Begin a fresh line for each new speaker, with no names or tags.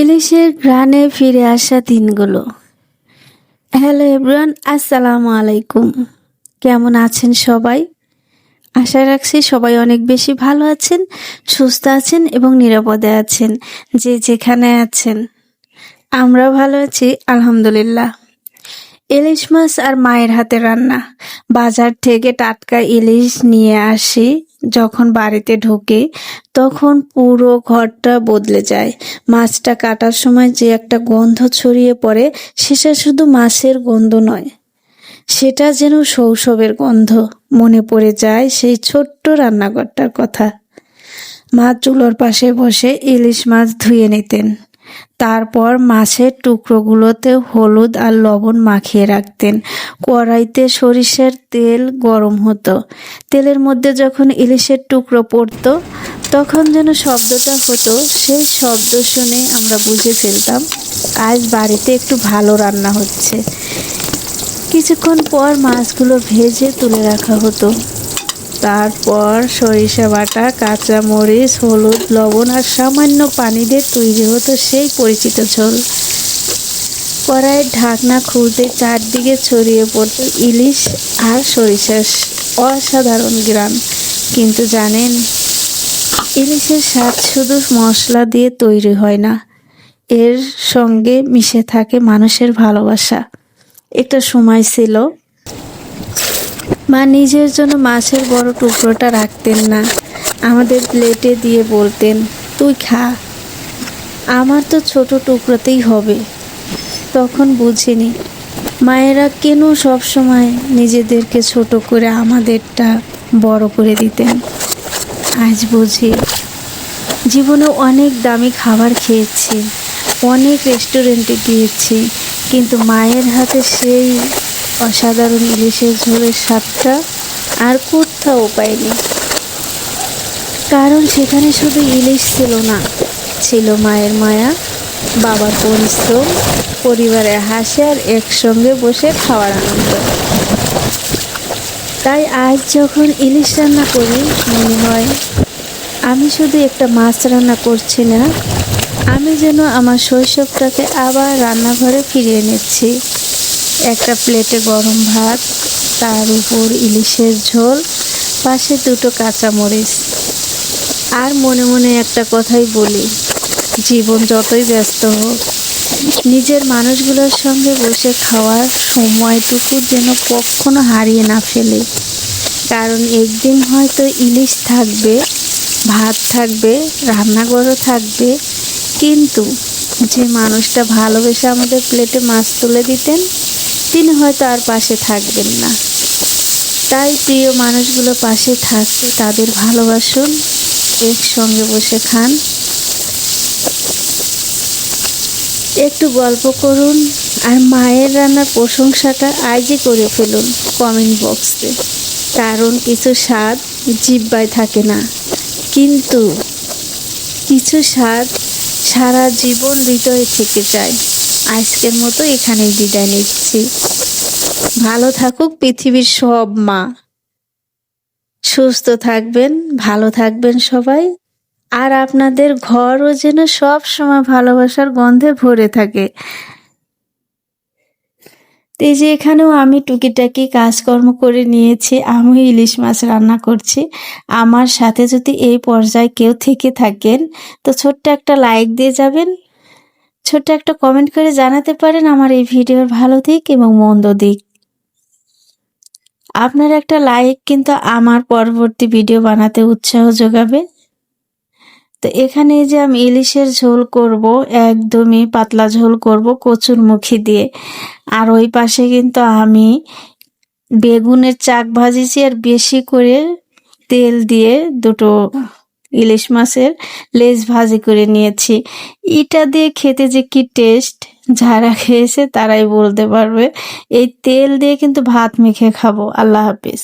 ইলিশের ঘ্রাণে ফিরে আসা দিনগুলো। হ্যালো এভরিওয়ান, আসসালামু আলাইকুম। কেমন আছেন সবাই? আশা রাখছি সবাই অনেক বেশি ভালো আছেন, সুস্থ আছেন এবং নিরাপদে আছেন। যে যেখানে আছেন, আমরা ভালো আছি আলহামদুলিল্লাহ। ইলিশ মাছ আর মায়ের হাতে রান্না। বাজার থেকে টাটকা ইলিশ নিয়ে আসি, যখন বাড়িতে ঢোকে তখন পুরো ঘরটা বদলে যায়। মাছটা কাটার সময় যে একটা গন্ধ ছড়িয়ে পড়ে, সেটা শুধু মাছের গন্ধ নয়, সেটা যেন শৈশবের গন্ধ। মনে পড়ে যায় সেই ছোট্ট রান্নাঘরটার কথা। মা চুলোর পাশে বসে ইলিশ মাছ ধুয়ে নিতেন, তারপর মাছের টুকরোগুলোতে হলুদ আর লবণ মাখিয়ে রাখতেন। কড়াইতে সরিষার তেল গরম হতো, তেলের মধ্যে যখন ইলিশের টুকরো পড়তো তখন যেন শব্দটা হতো, সেই শব্দ শুনে আমরা বুঝে ফেলতাম আজ বাড়িতে একটু ভালো রান্না হচ্ছে। কিছুক্ষণ পর মাছগুলো ভেজে তুলে রাখা হতো, তারপর সরিষা বাটা, কাঁচা মরিচ, হলুদ, লবণ আর সামান্য পানি দিয়ে তৈরি হতো সেই পরিচিত ঝোল। কড়াইয়ের ঢাকনা খুলতে চারদিকে ছড়িয়ে পড়তো ইলিশ আর সরিষার অসাধারণ ঘ্রাণ। কিন্তু জানেন, ইলিশের স্বাদ শুধু মশলা দিয়ে তৈরি হয় না, এর সঙ্গে মিশে থাকে মানুষের ভালোবাসা। একটা সময় ছিল মা নিজের জন্য মাছের বড় টুকরোটা রাখতেন না, আমাদের প্লেটে দিয়ে বলতেন, তুই খা, আমার তো ছোট টুকরোতেই হবে। তখন বুঝিনি মায়েরা কেন সবসময় নিজেদেরকে ছোট করে আমাদেরটা বড় করে দিতেন। আজ বুঝি, জীবনে অনেক দামি খাবার খেয়েছি, অনেক রেস্টুরেন্টে গিয়েছি, কিন্তু মায়ের হাতে সেই অসাধারণ ইলিশের ঝোলের স্বাদটা আর কোথাও পাইনি। কারণ সেখানে শুধু ইলিশ ছিল না, ছিল মায়ের মায়া, বাবার পরিশ্রম, পরিবারের হাসি আর একসঙ্গে বসে খাওয়ার আনন্দ। তাই আজ যখন ইলিশ রান্না করি, মনে হয় আমি শুধু একটা মাছ রান্না করছি না, আমি যেন আমার শৈশবটাকে আবার রান্নাঘরে ফিরিয়ে নিচ্ছি। একটা প্লেটে গরম ভাত, তার উপর ইলিশের ঝোল, পাশে দুটো কাঁচা মরিচ। আর মনে মনে একটা কথাই বলি, জীবন যতই ব্যস্ত হোক, নিজের মানুষগুলোর সঙ্গে বসে খাওয়ার সময়টুকু যেন কখনো হারিয়ে না ফেলে। কারণ একদিন হয়তো ইলিশ থাকবে, ভাত থাকবে, রান্নাঘরও থাকবে, কিন্তু যে মানুষটা ভালোবেসে আমাদের প্লেটে মাছ তুলে দিতেন, তিনি হয়তো আর পাশে থাকবেন না। তাই প্রিয় মানুষগুলো পাশে থাকতে তাদের ভালোবাসুন, একসঙ্গে বসে খান, একটু গল্প করুন, আর মায়ের রান্নার প্রশংসাটা আজই করে ফেলুন কমেন্ট বক্সে। কারণ কিছু স্বাদ জিহ্বায় থাকে না, কিন্তু কিছু স্বাদ সারা জীবন হৃদয়ে থেকে যায়। আজকের মতো এখানেই বিদায় নিচ্ছি। ভালো থাকুক পৃথিবীর সব মা, সুস্থ থাকবেন, ভালো থাকবেন সবাই। আর আপনাদের ঘরও যেন সব সময় ভালোবাসার গন্ধে ভরে থাকে। এই যে এখানেও আমি টুকিটাকি কাজকর্ম করে নিয়েছি, আমি ইলিশ মাছ রান্না করছি। আমার সাথে যদি এই পর্যায়ে কেউ থেকে থাকেন, তো ছোট্ট একটা লাইক দিয়ে যাবেন, ছোট্ট একটা কমেন্ট করে জানাতে পারেন আমার এই ভিডিওর ভালো দিক এবং মন্দ দিক। আপনার একটা লাইক কিন্তু আমার পরবর্তী ভিডিও বানাতে উৎসাহ যোগাবে। তো এখানে যে আমি ইলিশের ঝোল করব, একদমই পাতলা ঝোল করব কচুরমুখী দিয়ে। আর ওই পাশে কিন্তু আমি বেগুনের চাক ভাজিছি, আর বেশি করে তেল দিয়ে দুটো ইলিশ মাছের লেজ ভাজি করে নিয়েছি। এটা দিয়ে খেতে যে কি টেস্ট, যারা খেয়েছে তারাই বলতে পারবে। এই তেল দিয়ে কিন্তু ভাত মেখে খাবো। আল্লাহ হাফিজ।